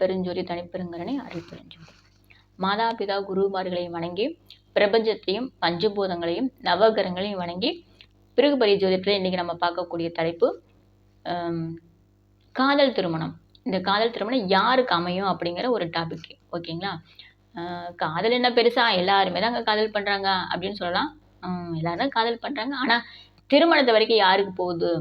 பெருஞ்சோதி தனிப்பெருங்கருணை அருட்பெருஞ்சோதி. மாதா பிதா குருமார்களையும் வணங்கி பிரபஞ்சத்தையும் பஞ்சபூதங்களையும் நவகிரகங்களையும் வணங்கி பிருகுபலி ஜோதிடத்தில் இன்னைக்கு நம்ம பார்க்கக்கூடிய தலைப்பு காதல் திருமணம். இந்த காதல் திருமணம் யாருக்கு அமையும் அப்படிங்கிற ஒரு டாபிக். ஓகேங்களா? காதல் என்ன பெருசா, எல்லாருமே தான் காதல் பண்றாங்க அப்படின்னு சொல்லலாம். எல்லாரும் தான் காதல் பண்றாங்க. ஆனா திருமணத்தை வரைக்கும் யாருக்கு போகுது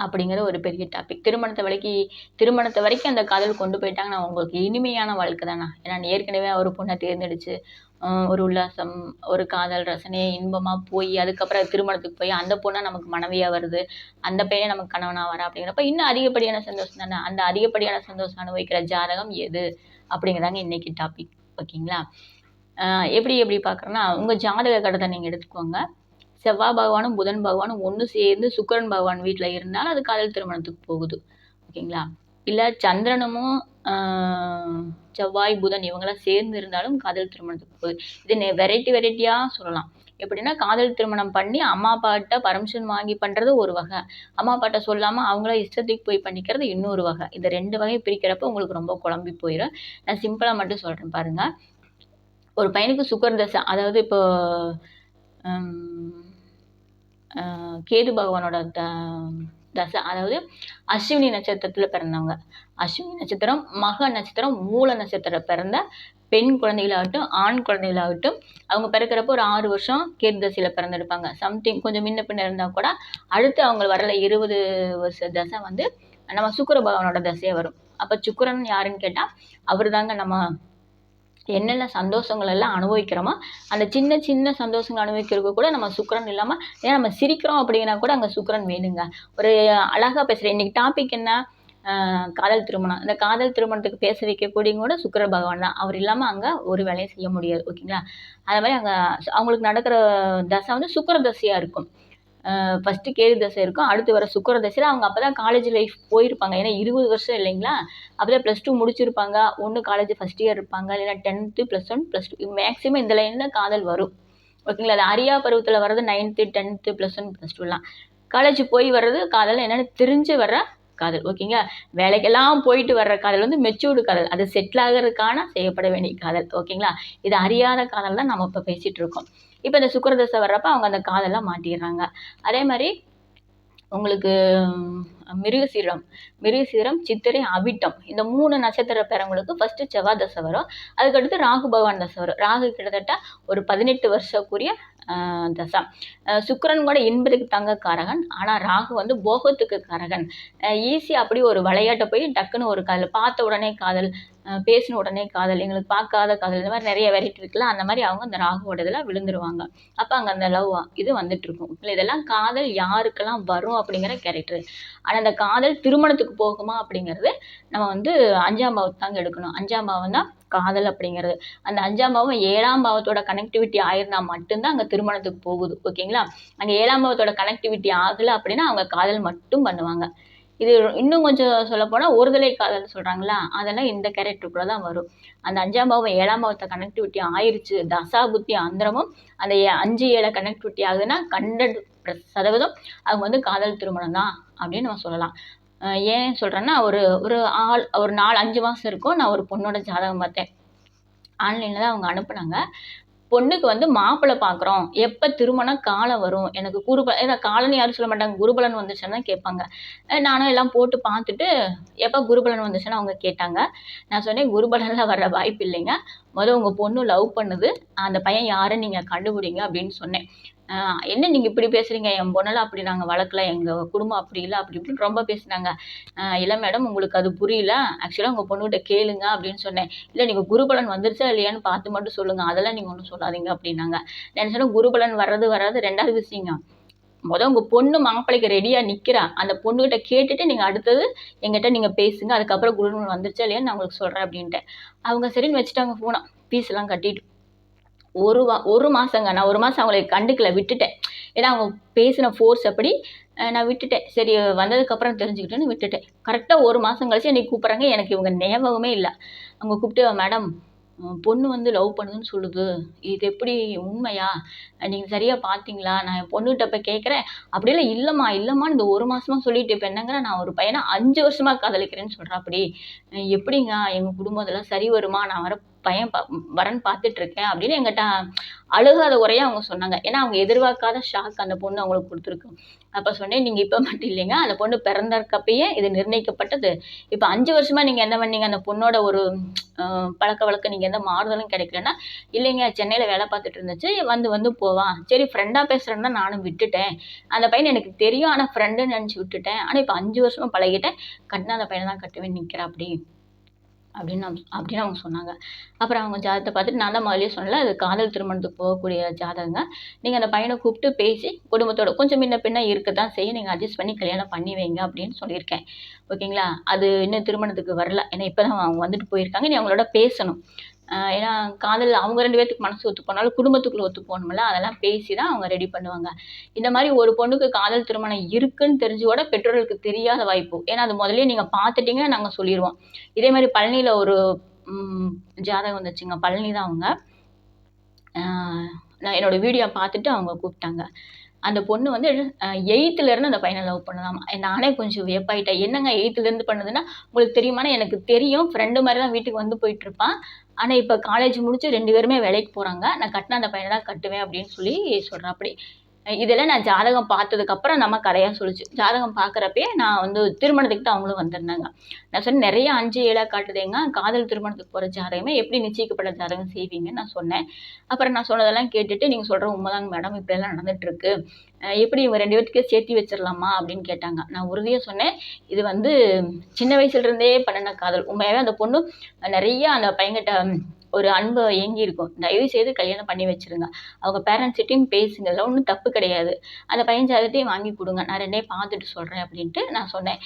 அப்படிங்கிற ஒரு பெரிய டாபிக். திருமணத்தை வரைக்கும் அந்த காதல் கொண்டு போயிட்டாங்கன்னா உங்களுக்கு இனிமையான வாழ்க்கை தானே. ஏன்னா ஏற்கனவே ஒரு பொண்ணை தேர்ந்தெடுத்து ஒரு உல்லாசம், ஒரு காதல் ரசனை இன்பமா போய் அதுக்கப்புறம் திருமணத்துக்கு போய் அந்த பொண்ணை நமக்கு மனைவியா வருது, அந்த பையன் நமக்கு கணவனா வரா அப்படிங்கிறப்ப இன்னும் அதிகப்படியான சந்தோஷம் தானே. அந்த அதிகப்படியான சந்தோஷம் அனுபவிக்கிற ஜாதகம் எது அப்படிங்கிறதாங்க இன்னைக்கு டாபிக். ஓகேங்களா? எப்படி பார்க்குறோன்னா, உங்கள் ஜாதக கட்டத்தை நீங்கள் எடுத்துக்கோங்க. செவ்வாய் பகவானும் புதன் பகவானும் ஒன்று சேர்ந்து சுக்கிரன் பகவான் வீட்டில் இருந்தாலும் அது காதல் திருமணத்துக்கு போகுது. ஓகேங்களா? இல்லை சந்திரனும் செவ்வாய் புதன் இவங்களாம் சேர்ந்து இருந்தாலும் காதல் திருமணத்துக்கு போகுது. இது வெரைட்டியாக சொல்லலாம். எப்படின்னா, காதல் திருமணம் பண்ணி அம்மா அப்பாட்ட பர்மிஷன் வாங்கி பண்ணுறது ஒரு வகை, அம்மா அப்பாட்ட சொல்லாமல் அவங்கள இஷ்டத்துக்கு போய் பண்ணிக்கிறது இன்னொரு வகை. இந்த ரெண்டு வகை பிரிக்கிறப்ப உங்களுக்கு ரொம்ப குழம்பி போயிடும். நான் சிம்பிளாக மட்டும் சொல்கிறேன் பாருங்கள். ஒரு பையனுக்கு சுக்கர தசை, அதாவது இப்போ கேது பகவானோட தசை, அதாவது அஸ்வினி நட்சத்திரத்தில் பிறந்தவங்க, அஸ்வினி நட்சத்திரம், மக நட்சத்திரம், மூல நட்சத்திரம் பிறந்த பெண் குழந்தைகளாகட்டும் ஆண் குழந்தைகளாகட்டும் அவங்க பிறக்கிறப்போ ஒரு 6 வருஷம் கேது தசையில் பிறந்திருப்பாங்க. சம்திங் கொஞ்சம் முன்ன பின்ன இருந்தால் கூட அடுத்து அவங்க வரல 20 வருஷ தசை வந்து நம்ம சுக்கிர பகவானோட தசையே வரும். அப்போ சுக்கிரன் யாருன்னு கேட்டால் அவர் தாங்க நம்ம என்னென்ன சந்தோஷங்கள் எல்லாம் அனுபவிக்கிறோமோ அந்த சின்ன சின்ன சந்தோஷங்கள் அனுபவிக்கிறதுக்கு கூட நம்ம சுக்கிரன் இல்லாமல், ஏன்னா நம்ம சிரிக்கிறோம் அப்படின்னா கூட அங்கே சுக்கிரன் வேணுங்க. ஒரு அழகாக பேசுகிறேன். இன்னைக்கு டாபிக் என்ன? காதல் திருமணம். இந்த காதல் திருமணத்துக்கு பேச வைக்கக்கூடிய கூட சுக்கிர பகவான் தான். அவர் இல்லாமல் அங்கே ஒரு வேலையும் செய்ய முடியாது. ஓகேங்களா? அது மாதிரி அங்கே அவங்களுக்கு நடக்கிற தசை வந்து சுக்கிர தசையாக இருக்கும். ஃபஸ்ட்டு கேது தசை இருக்கும், அடுத்து வர சுக்கிர தசையில் அவங்க அப்போ தான் காலேஜ் லைஃப் போயிருப்பாங்க. ஏன்னா 20 வருஷம் இல்லைங்களா, அப்போ தான் +2 முடிச்சிருப்பாங்க. ஒன்று காலேஜ் ஃபஸ்ட் இயர் இருப்பாங்க, இல்லைன்னா 10th +1 +2 மேக்ஸிமம் இந்த லைனில் காதல் வரும். ஓகேங்களா? அது அரியா பருவத்தில் வர்றது 9th 10th +1 +2லாம். காலேஜ் போய் வர்றது காதல் என்னென்னு தெரிஞ்சு வர்ற காதல். ஓகேங்க? வேலைக்கெல்லாம் போயிட்டு வர்ற காதல் வந்து மெச்சூர்டு காதல், அது செட்டில் ஆகிறதுக்கான செய்யப்பட வேண்டிய காதல். ஓகேங்களா? இது அறியாத காதல் தான் நம்ம இப்போ பேசிகிட்டு இருக்கோம். இப்போ இந்த சுக்கிரதசை வர்றப்ப அவங்க அந்த காதெல்லாம் மாட்டிடுறாங்க. அதே மாதிரி உங்களுக்கு மிருகசீரம், சித்திரை, அவிட்டம் இந்த 3 நட்சத்திர பேரவங்களுக்கு ஃபஸ்ட்டு செவ்வாய் தசை வரும். அதுக்கடுத்து ராகு பகவான் தசை வரும். ராகு கிட்டத்தட்ட ஒரு 18 வருஷக்குரிய தசை. சுக்கிரன் கூட இன்பத்துக்கு தங்க காரகன், ஆனால் ராகு வந்து போகத்துக்கு காரகன். ஈஸியாக அப்படி ஒரு விளையாட்டை போய் டக்குன்னு ஒரு காதல், பார்த்த உடனே காதல், பேசின உடனே காதல், எங்களுக்கு பார்க்காத காதல், இந்த மாதிரி நிறைய வெரைட்டி இருக்குல்ல, அந்த மாதிரி அவங்க அந்த ராகுவோட இதில் விழுந்துருவாங்க. அப்போ அங்கே அந்த லவ் இது வந்துட்டு இருக்கும். இல்லை இதெல்லாம் காதல் யாருக்கெல்லாம் வரும் அப்படிங்கிற கேரக்டர். ஆனால் அந்த காதல் திருமணத்துக்கு போகுமா அப்படிங்கிறது நம்ம வந்து 5ஆம் பாவத்தை தாங்க எடுக்கணும். 5ஆம் பாவம் தான் காதல் அப்படிங்கிறது. அந்த 5ஆம் பாவம் 7ஆம் பாவத்தோட கனெக்டிவிட்டி ஆயிருந்தால் மட்டும்தான் அங்கே திருமணத்துக்கு போகுது. ஓகேங்களா? அங்கே 7ஆம் பாவத்தோட கனெக்டிவிட்டி ஆகலை அப்படின்னா அவங்க காதல் மட்டும் பண்ணுவாங்க. இது இன்னும் கொஞ்சம் சொல்லப்போனால் ஒருதலை காதல் சொல்கிறாங்களா, அதெல்லாம் இந்த கேரக்டருக்குள்ளே தான் வரும். அந்த 5ஆம் பாவம் 7ஆம் பாவத்தை கனெக்டிவிட்டி ஆயிடுச்சு, தசா புத்தி அந்தரமும் அந்த 5-7 கனெக்டிவிட்டி ஆகுதுன்னா 100% அவங்க வந்து காதல் திருமணம் தான் அப்படின்னு நம்ம சொல்லலாம். ஏன் சொல்கிறேன்னா, ஒரு 4-5 மாதம் இருக்கும். நான் ஒரு பொண்ணோட ஜாதகம் பார்த்தேன். ஆன்லைனில் தான் அவங்க அனுப்புனாங்க. பொண்ணுக்கு வந்து மாப்பிள்ளை பார்க்குறோம், எப்போ திருமணம் காலம் வரும், எனக்கு குருபலன், ஏன்னா காலன்னு யாரும் சொல்ல மாட்டாங்க, குருபலன் வந்துச்சுன்னு தான் கேட்பாங்க. நானும் எல்லாம் போட்டு பார்த்துட்டு எப்போ குருபலன் வந்துச்சுன்னு அவங்க கேட்டாங்க. நான் சொன்னேன், குருபலனில் வர்ற வாய்ப்பு இல்லைங்க, உங்கள் பொண்ணு லவ் பண்ணுது, அந்த பையன் யாருன்னு நீங்கள் கண்டுபிடிங்க அப்படின்னு சொன்னேன். என்ன நீங்கள் இப்படி பேசுகிறீங்க, என் பொண்ணெல்லாம் அப்படி நாங்கள் வளர்க்கல, எங்கள் குடும்பம் அப்படி இல்லை அப்படி இப்படின்னு ரொம்ப பேசுனாங்க. இல்லை மேடம் உங்களுக்கு அது புரியல, ஆக்சுவலாக உங்கள் பொண்ணுகிட்ட கேளுங்க அப்படின்னு சொன்னேன். இல்லை நீங்கள் குருபலன் வந்துருச்சா இல்லையான்னு பார்த்து மட்டும் சொல்லுங்கள், அதெல்லாம் நீங்கள் ஒன்றும் சொல்லாதீங்க அப்படின்னாங்க. நான் சொன்னேன், குருபலன் வர்றது 2வது விஷயங்க. உங்கள் பொண்ணு மாப்பிள்ளைக்கு ரெடியாக நிற்கிறா, அந்த பொண்ணுகிட்ட கேட்டுட்டு நீங்கள் அடுத்தது எங்கிட்ட நீங்கள் பேசுங்க, அதுக்கப்புறம் குருபலன் வந்துருச்சா இல்லையான்னு நான் உங்களுக்கு சொல்கிறேன் அப்படின்ட்டு. அவங்க சரின்னு வச்சுட்டாங்க ஃபோனை, ஃபீஸ்லாம் கட்டிட்டு. ஒரு மாதங்க, நான் 1 மாதம் அவங்களை கண்டுக்கல, விட்டுட்டேன். ஏன்னா அவங்க பேசின ஃபோர்ஸ் அப்படி நான் விட்டுட்டேன். சரி வந்ததுக்கப்புறம் தெரிஞ்சுக்கிட்டேன்னு விட்டுட்டேன். கரெக்டாக 1 மாதம் கழிச்சு என்னை கூப்பிட்றாங்க. எனக்கு இவங்க ஞாபகமே இல்லை. அவங்க கூப்பிட்டு, மேடம் பொண்ணு வந்து லவ் பண்ணுதுன்னு சொல்லுது. இது எப்படி உண்மையா? நீங்க சரியா பார்த்தீங்களா? நான் என் பொண்ணுகிட்ட போய் கேட்கிறேன். அப்படியெல்லாம் இல்லம்மா, இல்லம்மான்னு இந்த 1 மாசமா சொல்லிட்டு இப்ப என்னங்கிறா, நான் ஒரு பையன 5 வருஷமா காதலிக்கிறேன்னு சொல்றாப்படி. எப்படிங்க எங்க குடும்பம் இதெல்லாம் சரி வருமா? நான் வேற பையன் வரன் பார்த்துட்டு இருக்கேன் அப்படின்னு என்கிட்ட அழுகாத குறையா அவங்க சொன்னாங்க. ஏன்னா அவங்க எதிர்பார்க்காத ஷாக் அந்த பொண்ணு அவங்களுக்கு குடுத்துருக்கு. அப்ப சொன்னேன், "நீங்க இப்ப மட்டும் இல்லைங்க. அந்த பொண்ணு பிறந்தற்கப்பயே இது நிர்ணயிக்கப்பட்டது. இப்ப 5 வருஷமா நீங்க என்ன பண்ணீங்க? அந்த பொண்ணோட ஒரு பழக்கவழக்கம் நீங்க எந்த மாறுதலும் கிடைக்கலன்னா, இல்லைங்க சென்னையில வேலை பார்த்துட்டு இருந்துச்சு. வந்து வந்து போவான். சரி ஃப்ரெண்டா பேசுறேன்னு தான் நானும் விட்டுட்டேன். அந்த பையன எனக்கு தெரியும். ஆனா ஃப்ரெண்டுன்னு நெனச்சு விட்டுட்டேன். ஆனா இப்ப 5 வருஷமா பழகிட்டேன். கட்டினா அந்த பையன தான் கட்டுவேன்னு நிக்கிறாப்படி." அப்படின்னு அவங்க சொன்னாங்க. அப்புறம் அவங்க ஜாதகத்த பார்த்துட்டு நான் தான் முதல்லயே சொன்னேன்ல, அது காதல் திருமணத்துக்கு போகக்கூடிய ஜாதகங்க. நீங்க அந்த பையன கூப்பிட்டு பேசி, குடும்பத்தோட கொஞ்சம் முன்ன பின்ன இருக்கத்தான் செய்யும். நீங்க அட்ஜஸ்ட் பண்ணி கல்யாணம் பண்ணி வைங்க அப்படின்னு சொல்லியிருக்கேன். ஓகேங்களா? அது இன்னும் திருமணத்துக்கு வரல. ஏன்னா இப்ப தான் அவங்க வந்துட்டு போயிருக்காங்க. இனி அவங்களோட பேசணும். ஏன்னா காதல் அவங்க 2 பேத்துக்கு மனசு ஒத்து போனாலும், குடும்பத்துக்குள்ள ஒத்து போகணும்ல. அதெல்லாம் பேசி தான் அவங்க ரெடி பண்ணுவாங்க. இந்த மாரி ஒரு பொண்ணுக்கு காதல் திருமணம் இருக்குன்னு தெரிஞ்சு கூட பெற்றோர்களுக்கு தெரியாத வாய்ப்பு. ஏன்னா அது முதல்லயே நீங்க பார்த்துட்டீங்கன்னா நாங்க சொல்லிருவோம். இதே மாரி பழனியில ஒரு ம் ஜாதகம் வந்துச்சுங்க. பழனி தான் அவங்க. ஆ நான் என்னோட வீடியோ பார்த்துட்டு அவங்க கூப்பிட்டாங்க. அந்த பொண்ணு வந்து 8த்துல இருந்து அந்த பையன லவ் பண்ணுதாமா. நானே கொஞ்சம் வியப்பாயிட்டேன். என்னங்க 8த்துல இருந்து பண்ணுதுன்னா, உங்களுக்கு தெரியுமான்னா, எனக்கு தெரியும். ஃப்ரெண்டு மாரி தான் வீட்டுக்கு வந்து போயிட்டுருப்பான். ஆனா, இப்ப காலேஜ் முடிச்சு 2 பேருமே வேலைக்கு போறாங்க. நான் கட்டினா அந்த பையன தான் கட்டுவேன் அப்படின்னு சொல்லி சொல்றாப்படி. இதெல்லாம் நான் ஜாதகம் பார்த்ததுக்கப்புறம் அந்த அம்மா கதையா சொல்லுச்சு. ஜாதகம் பார்க்குறப்பயே நான் வந்து திருமணத்துக்கு தான் அவங்களும் வந்திருந்தாங்க. நான் சொன்னேன், "நெறைய 5, 7ஆ காட்டுதேங்க. காதல் திருமணத்துக்கு போற ஜாதகமே எப்படி நிச்சயிக்கப்பட்ட ஜாதகம் செய்வீங்கன்னு?" நான் சொன்னேன். அப்புறம் நான் சொன்னதெல்லாம் கேட்டுட்டு, "நீங்க சொல்றது உண்மதாங்க மேடம். இப்படியெல்லாம் நடந்துட்டுருக்கு. எப்படி இவங்க 2 பேத்துக்கும் சேர்த்து வச்சிரலாமா?" அப்படின்னு கேட்டாங்க. நான் உறுதியா சொன்னேன், "இது வந்து சின்ன வயசுல இருந்தே பண்ணுன காதல். உண்மையாவே அந்த பொண்ணு நெறைய அந்த பையன்கிட்ட ஒரு அன்பு ஏங்கியிருக்கும். தயவு செய்து கல்யாணம் பண்ணி வச்சுருங்க. அவங்க பேரண்ட்ஸ்கிட்டயும் பேசுங்க. இதெல்லாம் ஒண்ணும் தப்பு கிடையாது. அந்த பையன் ஜாதகத்தையும் வாங்கி குடுங்க. நான் 2யும் பார்த்துட்டு சொல்றேன்" அப்படின்ட்டு நான் சொன்னேன்.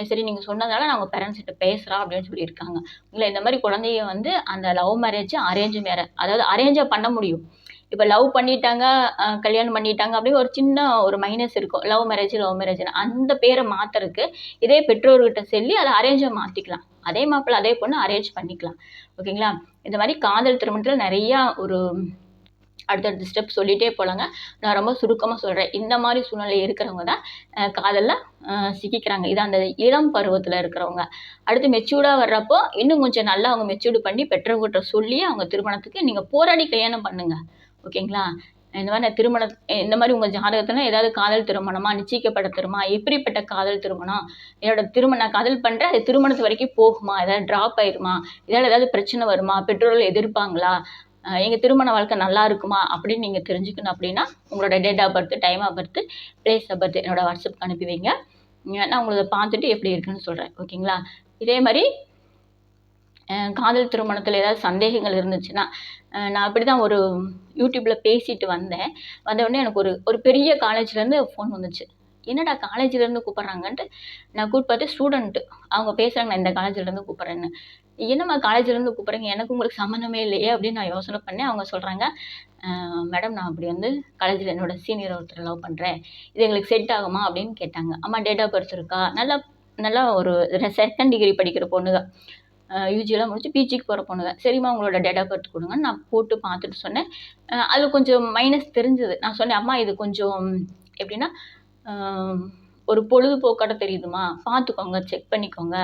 சரி நீங்க சொன்னதால நான் உங்க பேரண்ட்ஸ் கிட்ட பேசுறேன் அப்படின்னு சொல்லியிருக்காங்க. இல்ல இந்த மாரி குழந்தைய வந்து அந்த லவ் மேரேஜ், அரேஞ்ச் அதாவது அரேஞ்சா பண்ண முடியும். இப்ப லவ் பண்ணிட்டாங்க, கல்யாணம் பண்ணிட்டாங்க அப்படின்னு ஒரு சின்ன ஒரு மைனஸ் இருக்கும். லவ் மேரேஜ்ன்னு. அந்த பேர மாத்துறதுக்கு இதே பெற்றோர்கிட்ட சொல்லி அத அரேஞ்சா மாத்திக்கலாம். அதே மாப்பிள்ளை, அதே பொண்ணு அரேஞ்ச் பண்ணிக்கலாம். ஓகேங்களா? இந்த மாரி காதல் திருமணத்துல நெறையா ஒரு அடுத்தடுத்த ஸ்டெப் சொல்லிட்டே போலாங்க. நான் ரொம்ப சுருக்கமா சொல்றேன். இந்த மாரி சூழ்நிலை இருக்கிறவங்க தான் காதல்ல சிக்கிக்கிறாங்க. இது அந்த இளம் பருவத்துல இருக்கிறவங்க. அடுத்து மெச்சூர்டா வர்றப்போ, இன்னும் கொஞ்சம் நல்லா அவங்க மெச்சூர்டு பண்ணி பெற்றவங்ககிட்ட சொல்லி அவங்க திருமணத்துக்கு நீங்க போராடி கல்யாணம் பண்ணுங்க. ஓகேங்களா? இந்த மாரி இந்த மாரி உங்க ஜாதகத்துல ஏதாவது காதல் திருமணமா? நிச்சயிக்கப்பட்ட திருமணமா? எப்படிப்பட்ட காதல் திருமணம்? நான் காதல் பண்றேன். அது திருமணத்து வரைக்கும் போகுமா? ஏதாவது ட்ராப் ஆயிருமா? இதால ஏதாவது பிரச்சனை வருமா? பெற்றோர்கள் எதிர்ப்பாங்களா? எங்க திருமண வாழ்க்கை நல்லா இருக்குமா? அப்படின்னு நீங்க தெரிஞ்சுக்கணும் அப்படின்னா, உங்களோட date of birth, time of birth, place of birth என்னோட வாட்ஸ்அப்க்கு அனுப்பி வைங்க. நான் உங்களத பார்த்துட்டு எப்படி இருக்குன்னு சொல்றேன். ஓகேங்களா? இதே மாரி காதல் திருமணத்தில ஏதாவது சந்தேகங்கள் இருந்துச்சுன்னா, நான் அப்படிதான் ஒரு யூடியூப்ல பேசிட்டு வந்தேன். வந்தவுடனே எனக்கு ஒரு பெரிய காலேஜ்லேருந்து ஃபோன் வந்துச்சு. என்னடா காலேஜ்லேருந்து கூப்பிடுறாங்கன்ட்டு, நான் கூப்பிட்டு பார்த்து ஸ்டூடெண்ட்டு. அவங்க பேசுறாங்க, நான் இந்த காலேஜ்லேருந்து கூப்பிடுறேன்னு. என்னம்மா காலேஜ்லேருந்து கூப்பிடுறீங்க? எனக்கும் உங்களுக்கு சம்மந்தமே இல்லையே! அப்படின்னு நான் யோசனை பண்ணேன். அவங்க சொல்றாங்க, மேடம் நான் அப்படி வந்து காலேஜ்ல என்னோட சீனியர் ஒருத்தர லவ் பண்றேன். இது எங்களுக்கு செட் ஆகுமா? அப்படின்னு கேட்டாங்க. அம்மா டேட் ஆஃப் பர்த் இருக்கா? நல்லா நல்லா ஒரு செகண்ட் டிகிரி படிக்கிற பொண்ணுங்க. யூஜிலாம் முடிச்சு பிஜிக்கு போற பொண்ணுங்க. சரிம்மா உங்களோட டேட் ஆஃப் பர்த் குடுங்கன்னு நான் போட்டு பார்த்துட்டு சொன்னேன். அதுல கொஞ்சம் மைனஸ் தெரிஞ்சது. நான் சொன்னேன், "அம்மா இது கொஞ்சம் எப்படின்னா, அ ஒரு பொழுதுபோக்காட்ட தெரியுதும்மா. பார்த்துக்கோங்க, செக் பண்ணிக்கோங்க."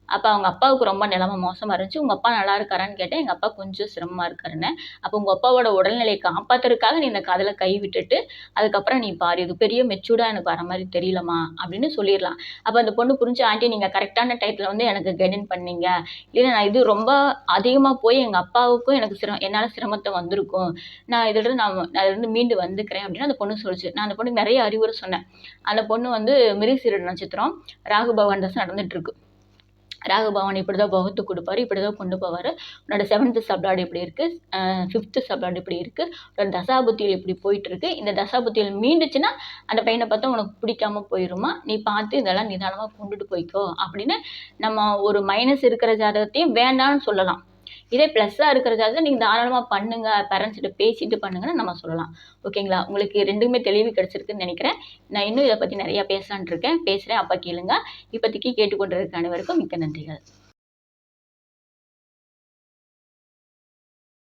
அப்ப அவங்க அப்பாவுக்கு ரொம்ப நிலைமை மோசமா இருந்துச்சு. "உங்க அப்பா நல்லா இருக்காரான்னு?" கேட்டேன். "எங்க அப்பா கொஞ்சம் சிரமமா இருக்காருன்னேன்." "அப்ப உங்க அப்பாவோட உடல்நிலைய காப்பாத்துறதுக்காக நீ இந்த காதல கை விட்டுட்டு, அதுக்கப்புறம் நீ பாரு. இது பெரிய மெச்சூர்டா எனக்கு வர மாரி தெரியலம்மா." அப்படின்னு சொல்லிர்லாம். அப்ப அந்த பொண்ணு புரிஞ்சு, "ஆன்டி நீங்க கரெக்ட்டான டயத்துல வந்து எனக்கு கைடன்ஸ் பண்ணீங்க. இல்லன்னா நான் இது ரொம்ப அதிகமா போய் எங்க அப்பாவுக்கும் எனக்கு என்னால சிரமத்த வந்திருக்கும். நான் அதுலருந்து மீண்டு வந்துக்கிறேன்." அப்படின்னு அந்த பொண்ணு சொல்லுச்சு. நான் அந்த பொண்ணுக்கு நெறைய அறிவுரை சொன்னேன். அந்த பொண்ணு வந்து மிருகசீரிட நட்சத்திரம். ராகு பகவான் தசை நடந்துட்டுருக்கு. ராகு பகவான் இப்படிதான் வகுத்து குடுப்பாரு. இப்படிதான் கொண்டு போவாரு. உன்னோட 7த் சப்ளாட் இப்படி இருக்கு. 5த் சப்ளாட் இப்படி இருக்கு. உன்னோட தசாபுத்திகள் இப்படி போயிட்டு இருக்கு. இந்த தசாபுத்திகள் மீண்டுச்சுன்னா, அந்த பையன பார்த்தா உனக்கு பிடிக்காம போயிரும்மா. நீ பார்த்து இதெல்லாம் நிதானமா கொண்டுட்டு போய்க்கோ அப்படின்னு நம்ம ஒரு மைனஸ் இருக்கிற ஜாதகத்தையும் வேண்டான்னு சொல்லலாம். இதே ப்ளஸ்ஸா இருக்கிற ஜாதகத்த நீங்க தாராளமா பண்ணுங்க. பேரண்ட்ஸ் கிட்ட பேசிட்டு பண்ணுங்கன்னு நம்ம சொல்லலாம். ஓகேங்களா? உங்களுக்கு 2மே தெளிவு கிடைச்சிருக்குன்னு நெனைக்கிறேன். நான் இன்னும் இத பத்தி நெறைய பேசலான்ட்டு இருக்கேன். பேசுறேன். அப்ப கேளுங்க. இப்போதைக்கு கேட்டுக்கொண்டிருக்க அனைவருக்கும் மிக்க நன்றிகள்.